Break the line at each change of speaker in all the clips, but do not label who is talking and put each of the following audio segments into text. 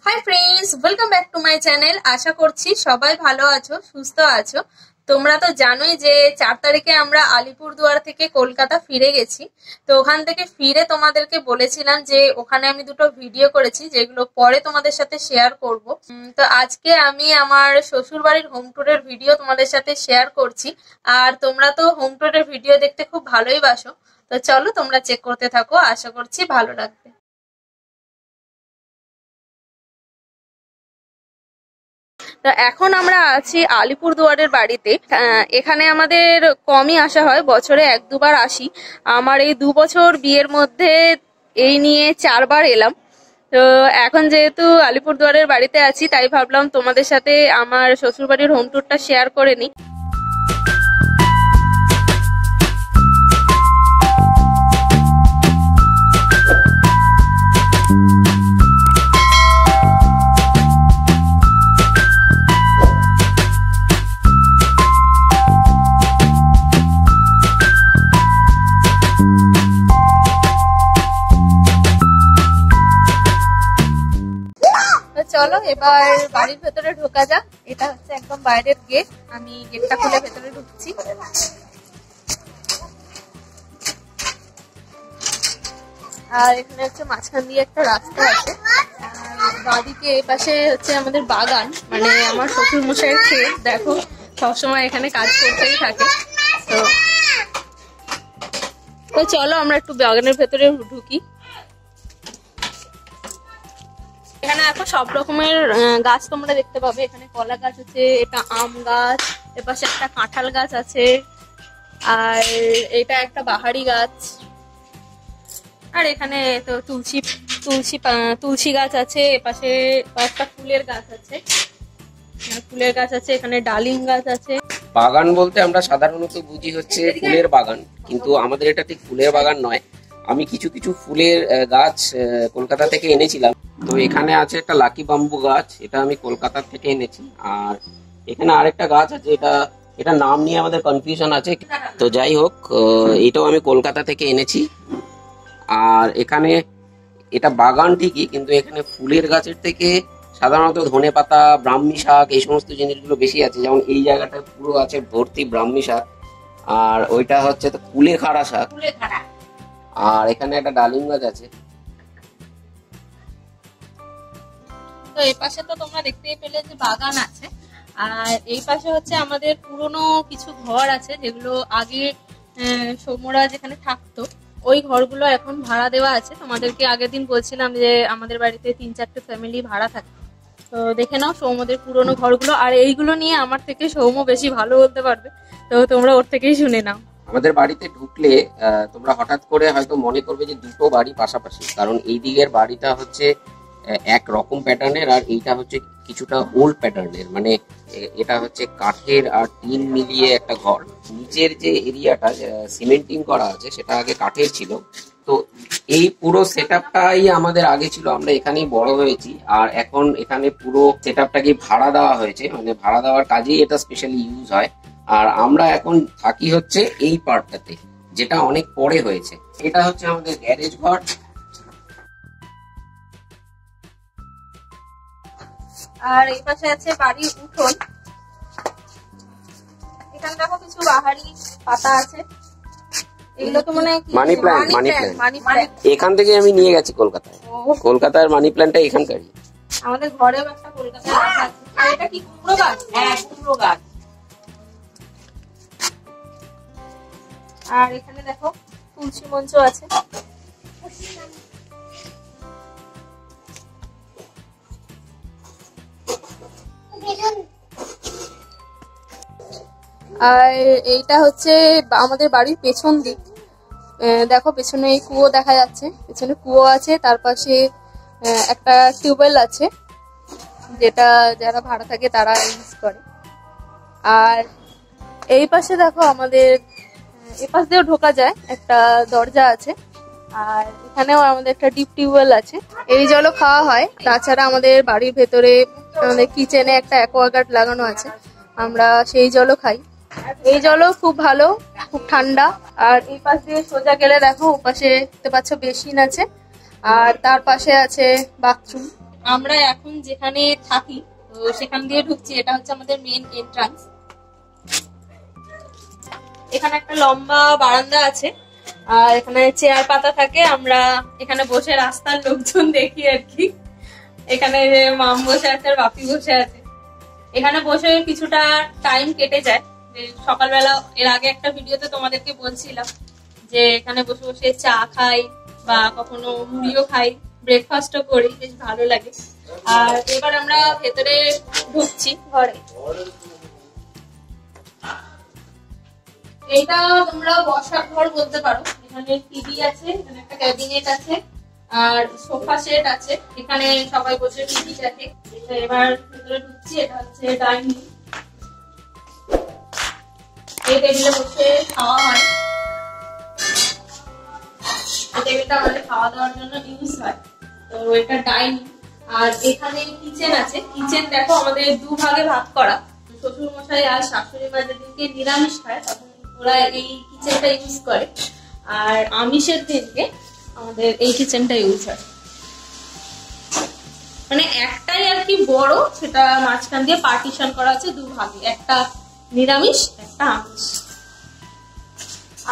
High friends, welcome back to my channel. আশা করছি সবাই ভালো আছো, সুস্থ আছো। তোমরা তো জানোই যে 4 তারিখে আমরা আলিপুরদুয়ার থেকে কলকাতা ফিরে গেছি। তো ওখান থেকে ফিরে তোমাদেরকে বলেছিলাম যে ওখানে আমি দুটো ভিডিও করেছি, যেগুলো পরে তোমাদের সাথে শেয়ার করব। তো আজকে আমি আমার শ্বশুর বাড়ির হোম ট্যুরের ভিডিও তোমাদের সাথে শেয়ার করছি। আর তোমরা তো হোম ট্যুরের ভিডিও দেখতে খুব ভালোই বাসো, তো চলো তোমরা চেক করতে থাকো, আশা করছি ভালো লাগবে। তো এখন আমরা আছি আলিপুরদুয়ারের বাড়িতে। এখানে আমাদের কমই আসা হয়, বছরে 1-2 বার আসি। আমার এই 2 বছর বিয়ের মধ্যে এই নিয়ে 4 বার এলাম। তো এখন যেহেতু আলিপুরদুয়ারের বাড়িতে আছি, তাই ভাবলাম তোমাদের সাথে আমার শ্বশুরবাড়ির হোম ট্যুরটা শেয়ার করে নিই। চলো এবার বাড়ির ভেতরে ঢোকা যাক। এটা হচ্ছে একদম বাইরের গেট, আমি গেটটা খুলে ভেতরে ঢুকছি। আর এখানে হচ্ছে মাঝখান দিয়ে একটা রাস্তা আছে, আর বাদিকে এই পাশে হচ্ছে আমাদের বাগান, মানে আমার শ্বশুর মশাইয়ের ক্ষেত। দেখো সবসময় এখানে কাজ করতেই থাকে। তো চলো আমরা একটু বাগানের ভেতরে ঢুকি। এখানে এখন সব রকমের গাছ তোমরা দেখতে পাবে। এখানে কলা গাছ আছে, এটা আম গাছ, এপাশে একটা কাঁঠাল গাছ আছে, আর এটা একটা বাহারি গাছ। আর এখানে তো তুলসী গাছ আছে, এপাশে কয়েকটা ফুলের গাছ আছে, এখানে ডালিম গাছ আছে।
বাগান বলতে আমরা সাধারণত বুঝি হচ্ছে ফুলের বাগান, কিন্তু আমাদের এটা ঠিক ফুলের বাগান নয়। আমি কিছু কিছু ফুলের গাছ কলকাতা থেকে এনেছিলাম। তো এখানে আছে একটা লাকি বাম্বু গাছ, এটা আমি কলকাতা থেকে এনেছি। আর এখানে আরেকটা গাছ আছে, এটা নাম নিয়ে আমাদের কনফিউশন আছে। তো যাই হোক, এটাও আমি কলকাতা থেকে এনেছি। আর এখানে এটা বাগান ঠিকই, কিন্তু এখানে ফুলের গাছের থেকে সাধারণত ধনেপাতা, ব্রাহ্মী শাক, এই সমস্ত জিনিসগুলো বেশি আছে। যেমন এই জায়গাটা পুরো আছে ভর্তি ব্রাহ্মী শাক, আর ওইটা হচ্ছে তো কুলেখাড়া শাক। আর এখানে একটা ডালিম গাছ আছে।
তো এই পাশে তো তোমরা দেখতেই পেলে যে বাগান আছে। আর এই পাশে হচ্ছে আমাদের পুরনো কিছু ঘর আছে, যেগুলো আগে সৌম্যরা যেখানে থাকতো, ওই ঘরগুলো এখন ভাড়া দেওয়া আছে। তোমাদেরকে আগের দিন বলছিলাম যে আমাদের বাড়িতে 3-4টে ফ্যামিলি ভাড়া থাকে। তো দেখে নাও সৌম্যদের পুরনো ঘরগুলো। আর এইগুলো নিয়ে আমার থেকে সৌম্য বেশি ভালো বলতে পারবে, তো তোমরা ওর থেকেই শুনে নাও।
আমাদের বাড়িতে ঢুকলে তোমরা হঠাৎ করে হয়তো মনে করবে যে দুটো বাড়ি পাশাপাশি, কারণ এই দিকের বাড়িটা হচ্ছে এক রকম প্যাটার্নের, আর এইটা হচ্ছে কিছুটা ওল্ড প্যাটার্নের। মানে এটা হচ্ছে কাঠের আর টিন মিলিয়ে একটা ঘর। নিচের যে এরিয়াটা সিমেন্টিং করা আছে সেটা আগে কাঠের ছিল। তো এই পুরো সেটআপটাই আমাদের আগে ছিল, আমরা এখানেই বড় হয়েছি। আর এখন এখানে পুরো সেটআপটাকে ভাড়া দেওয়া হয়েছে, মানে ভাড়া দেওয়ার কাজেই এটা স্পেশালি ইউজ হয়। আর আমরা এখন থাকি হচ্ছে এই পার্টটাতে, যেটা অনেক পরে হয়েছে। এটা হচ্ছে আমাদের গ্যারেজ ঘর।
আর এই পাশে আছে বাড়ির উঠোন। এখানে দেখো কিছু বাহারি পাতা আছে, এগুলো তো মনে হয়
মানি প্ল্যান্ট। এখান থেকে আমি নিয়ে গেছি কলকাতায়। কলকাতার মানি প্ল্যান্টটা এখানকারই।
আমাদের ঘরেও একটা কলকাতায় রাখা আছে। আর এটা কি কুমড়ো গাছ? হ্যাঁ, কুমড়ো গাছ। আর এখানে দেখো তুলসী মঞ্চ আছে। আর এইটা হচ্ছে আমাদের বাড়ির পেছন দিক। দেখো পেছনে এই কুয়ো দেখা যাচ্ছে, পেছনে কুয়ো আছে, তার পাশে একটা টিউবওয়েল আছে, যেটা যারা ভাড়া থাকে তারা ইউজ করে। আর এই পাশে দেখো আমাদের এই পাশ দিয়েও ঢোকা যায়, একটা দরজা আছে। আর এখানেও আমাদের একটা ডিপ টিউবওয়েল আছে, এই জলও খাওয়া হয়। তাছাড়া আমাদের বাড়ির ভেতরে আমাদের কিচেনে একটা অ্যাকোয়াগার্ড লাগানো আছে, আমরা সেই জলও খাই। এই জলও খুব ভালো, খুব ঠান্ডা। আর এই পাশ দিয়ে সোজা গেলে দেখো ওপাশে দেখতে পাচ্ছ বেসিন আছে, আর তার পাশে আছে বাথরুম। আমরা এখন যেখানে থাকি তো সেখান দিয়ে ঢুকছি। এটা হচ্ছে আমাদের মেইন এন্ট্রান্স। এখানে একটা লম্বা বারান্দা আছে আর এখানে চেয়ার পাতা থাকে, আমরা এখানে বসে রাস্তার লোকজন দেখি আর কি। এখানে মাম বসে আছে আর বাপি বসে আছে। এখানে বসে কিছুটা টাইম কেটে যায়। যে সকালবেলা এর আগে একটা ভিডিওতে তোমাদেরকে বলছিলাম যে এখানে বসে বসে চা খাই বা কখনো মুড়িও খাই, ব্রেকফাস্টও করি, বেশ ভালো লাগে। আর এবার আমরা ভেতরে ঢুকছি ঘরে। এটা তোমরা বসার ঘর বলতে পারো। এখানে টিভি আছে, এখানে একটা ক্যাবিনেট আছে আর সোফা সেট আছে, এখানে সবাই বসে টিভি দেখে। এবার ভেতরে ঢুকছি। এটা হচ্ছে ডাইনিং। এই টেবিলে বসে খাওয়া হয়। এই টেবিলটা আমাদের খাওয়া দাওয়ার জন্য ইউজ হয়। তো এটা ডাইনিং। আর এখানে কিচেন আছে। কিচেন দেখো আমাদের দুভাগে ভাগ করা। শ্বশুর মশাই আর শাশুড়ি মা যেদিনকে নিরামিষ খায় তখন ওরা এই কিচেনটা ইউজ করে, আর আমিষের দিনকে আমাদের এই কিচেনটা ইউজ হয়। মানে একটাই আর কি বড়, সেটা মাঝখান দিয়ে পার্টিশন করা আছে দুভাগে, একটা নিরামিষ একটা আমিষ।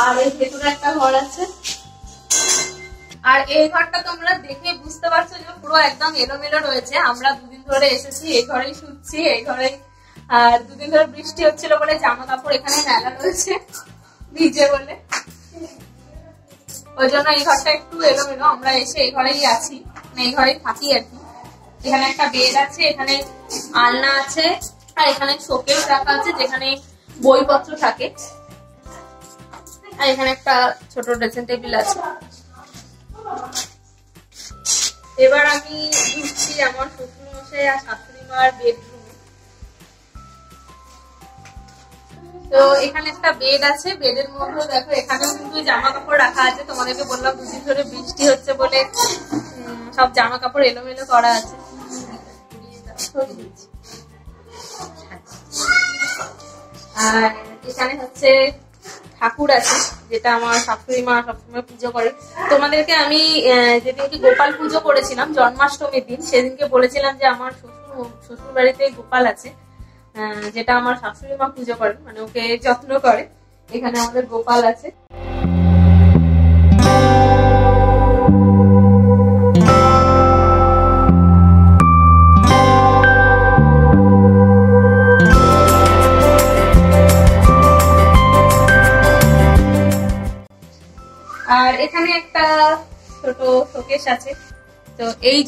আর এর ভেতরে একটা ঘর আছে। আর এই ঘরটা তোমরা দেখে বুঝতে পারছো যে পুরো একদম এলোমেলো রয়েছে। আমরা দুদিন ধরে এসেছি, এই ঘরেই শুচ্ছি, এই ঘরেই। আর দুদিন ধরে বৃষ্টি হচ্ছিল বলে জামা কাপড় এখানে মেলা রয়েছে ভিজে বলে, ওই জন্য এই ঘরটা একটু এলোমেলো। আমরা এসে এই ঘরেই আছি, এই ঘরেই থাকি আর কি। এখানে একটা বেড আছে, এখানে আলনা আছে আর এখানে শোকেস রাখা আছে যেখানে বইপত্র থাকে। আর এখানে একটা ছোট ড্রেসিং টেবিল আছে। এবার আমি ঢুকছি আমার শ্বশুর মশাই আর শাশুড়ি মার বেডরুমে। তো এখানে একটা বেড আছে, বেডের মধ্যে দেখো এখানেও কিন্তু জামা কাপড় রাখা আছে। তোমাদেরকে বললাম দুদিন ধরে বৃষ্টি হচ্ছে বলে সব জামা কাপড় এলোমেলো করা আছে। আর এখানে হচ্ছে ঠাকুর আছে যেটা আমার শাশুড়ি মা সবসময় পুজো করে। তোমাদেরকে আমি যেদিনকে গোপাল পুজো করেছিলাম জন্মাষ্টমীর দিন, সেদিনকে বলেছিলাম যে আমার শ্বশুর বাড়িতে গোপাল আছে যেটা আমার শাশুড়ি মা পুজো করেন, মানে ওকে যত্ন করে। এখানে আমাদের গোপাল আছে। আর এখানে একটা ছোট শোকেস আছে। তো এই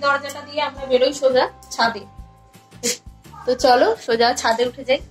দরজাটা দিয়ে আমরা বেরোই সোজা ছাদে। তো চলো সোজা ছাদে উঠে যাই।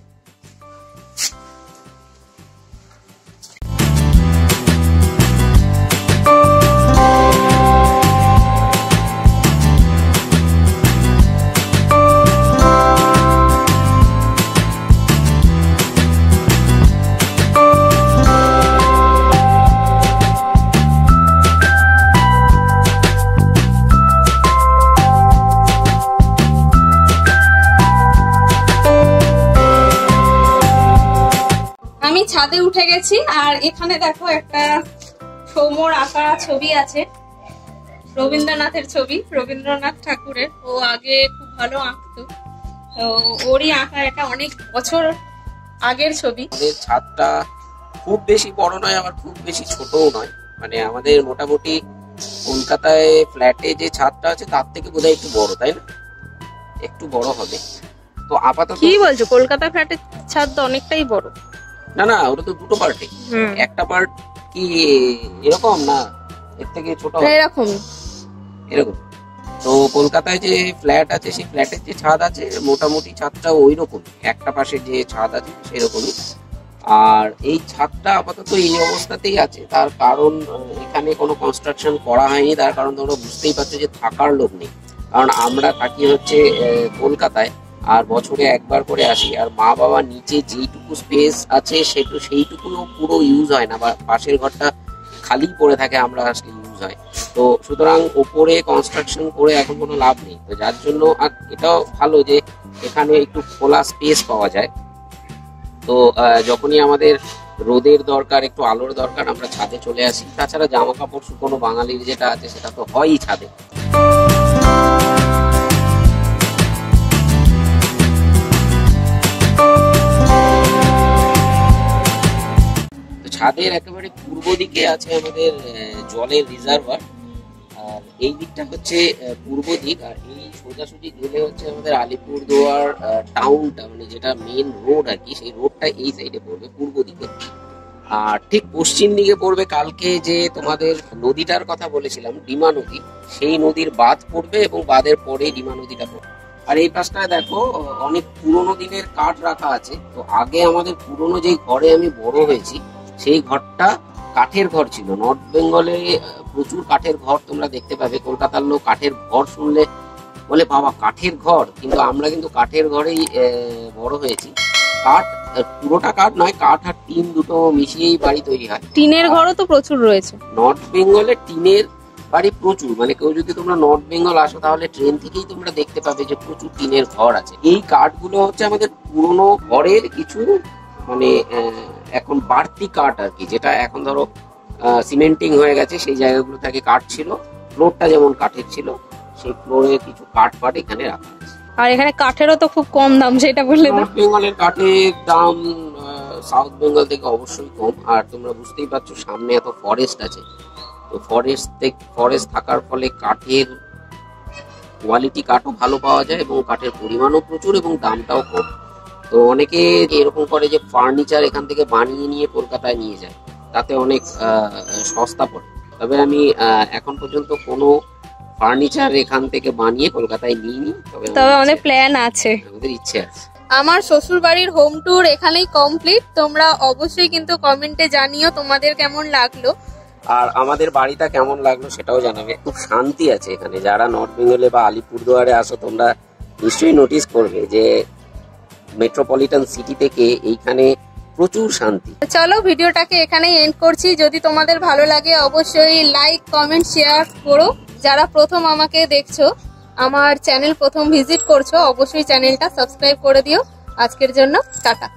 ছাদে উঠে গেছি আর এখানে দেখো একটা সৌম্যর আঁকা ছবি আছে, রবীন্দ্রনাথের ছবি, রবীন্দ্রনাথ ঠাকুরের। ও আগে খুব ভালো আঁকতো, তো ওরই আঁকা, এটা অনেক বছর আগের ছবি।
আমাদের ছাদটা খুব বেশি বড় নয় আবার খুব বেশি ছোটও নয়, মানে আমাদের মোটামুটি কলকাতায় ফ্ল্যাটে যে ছাদটা আছে তার থেকে বোধহয় একটু বড়, তাই না? একটু বড় হবে। তো আপাতত
কি বলছো, কলকাতা ফ্ল্যাটের ছাদ তো অনেকটাই বড়।
না না, ওটা তো দুটো পার্টে, একটা পার্ট কি এরকম না, এর থেকে ছোট
এরকম
এরকম। তো কলকাতায় যে ফ্ল্যাট আছে সেই ফ্ল্যাটের যে ছাদ আছে মোটামুটি ছাদটা ওই রকম, একটা পাশে যে ছাদ আছে সেরকমই। আর এই ছাদটা আপাতত এই অবস্থাতেই আছে, তার কারণ এখানে কোনো কনস্ট্রাকশন করা হয়নি। তার কারণ তোমরা বুঝতেই পারছো যে থাকার লোক নেই, কারণ আমরা থাকি হচ্ছে কলকাতায় আর বছরে একবার করে আসি। আর মা বাবা নিচে যেইটুকু স্পেস আছে সেইটুকুও পুরো ইউজ হয় না, বা পাশের ঘরটা খালি পড়ে থাকে, আমরা আসলে ইউজ হয়। তো সুতরাং ওপরে কনস্ট্রাকশন করে এখন কোনো লাভ নেই। তো যার জন্য, আর এটাও ভালো যে এখানে একটু খোলা স্পেস পাওয়া যায়। তো যখনই আমাদের রোদের দরকার, একটু আলোর দরকার, আমরা ছাদে চলে আসি। তাছাড়া জামা কাপড় শুকোনো বাঙালির যেটা আছে সেটা তো হয়ই ছাদে। বাঁধের একেবারে পূর্ব দিকে আছে আমাদের জলের রিজার্ভার, আর এই দিকটা হচ্ছে পূর্ব দিক। আর এই সোজাসুজি গেলে হচ্ছে আমাদের আলিপুরদুয়ার টাউনটা, মানে যেটা মেন রোড আর কি, সেই রোডটা এই সাইডে পড়বে পূর্ব দিকে। আর ঠিক পশ্চিম দিকে পড়বে কালকে যে তোমাদের নদীটার কথা বলেছিলাম, ডিমা নদী, সেই নদীর বাঁধ পড়বে এবং বাঁধের পরেই ডিমা নদীটা পড়বে। আর এই পাশটায় দেখো অনেক পুরোনো দিনের কাঠ রাখা আছে। তো আগে আমাদের পুরোনো যেই ঘরে আমি বড় হয়েছি সেই ঘরটা কাঠের ঘর ছিল। নর্থ বেঙ্গলে প্রচুর কাঠের ঘর তোমরা দেখতে পাবে। কলকাতার লোক কাঠের ঘর শুনলে বলে বাবা কাঠের ঘর, কিন্তু আমরা কিন্তু কাঠের ঘরেই বড় হয়েছি। কাঠ পুরোটা কাঠ নয়, কাঠ আর টিন দুটো মিশিয়েই বাড়ি তৈরি হয়।
টিনের ঘরও তো প্রচুর রয়েছে
নর্থ বেঙ্গলে, টিনের বাড়ি প্রচুর। মানে কেউ যদি তোমরা নর্থ বেঙ্গল আসো তাহলে ট্রেন থেকেই তোমরা দেখতে পাবে যে প্রচুর টিনের ঘর আছে। এই কাঠগুলো হচ্ছে আমাদের পুরোনো ঘরের কিছু মানে এখন বাড়তি কাঠ আর কি, যেটা এখন ধরো সিমেন্টিং হয়ে গেছে, সেই জায়গাগুলো থেকে কাঠ ছিল। ফ্লোরটা যেমন কাঠের ছিল, সেই ফ্লোরে কিছু কাঠ ফাট এখানে রাখা আছে।
আর এখানে কাঠেরও তো খুব কম দাম, সেটা বললে
নর্থ বেঙ্গলের কাঠের দাম সাউথ বেঙ্গল থেকে অবশ্যই কম। আর তোমরা বুঝতেই পারছো সামনে এত ফরেস্ট আছে, তো ফরেস্ট থাকার ফলে কাঠের কোয়ালিটি কাঠও ভালো পাওয়া যায় এবং কাঠের পরিমাণও প্রচুর এবং দামটাও কম। তো অনেকে এরকম করে যে ফার্নিচার এখান থেকে বানিয়ে নিয়ে কলকাতায় নিয়ে যায়, তাতে অনেক সস্তা পড়ে। তবে আমি এখন পর্যন্ত কোনো ফার্নিচার এখান থেকে বানিয়ে কলকাতায় নিইনি, তবে
অনেক প্ল্যান আছে,
আমাদের ইচ্ছে আছে।
আমার শ্বশুর বাড়ির হোম ট্যুর এখানেই কমপ্লিট। তোমরা অবশ্যই কিন্তু কমেন্টে জানিও তোমাদের কেমন লাগলো,
আর আমাদের বাড়িটা কেমন লাগলো সেটাও জানাবে। খুব শান্তি আছে এখানে। যারা নর্থ বেঙ্গলে বা আলিপুরদুয়ারে আসো তোমরা নিশ্চয়ই নোটিস করবে যে মেট্রোপলিটন সিটি থেকে এইখানে প্রচুর শান্তি।
চলো ভিডিওটাকে এখানেই এন্ড করছি। যদি তোমাদের ভালো লাগে অবশ্যই লাইক, কমেন্ট, শেয়ার করো। যারা প্রথম আমাকে দেখছো, আমার চ্যানেল প্রথম ভিজিট করছো, অবশ্যই চ্যানেলটা সাবস্ক্রাইব করে দিও। আজকের জন্য টাটা।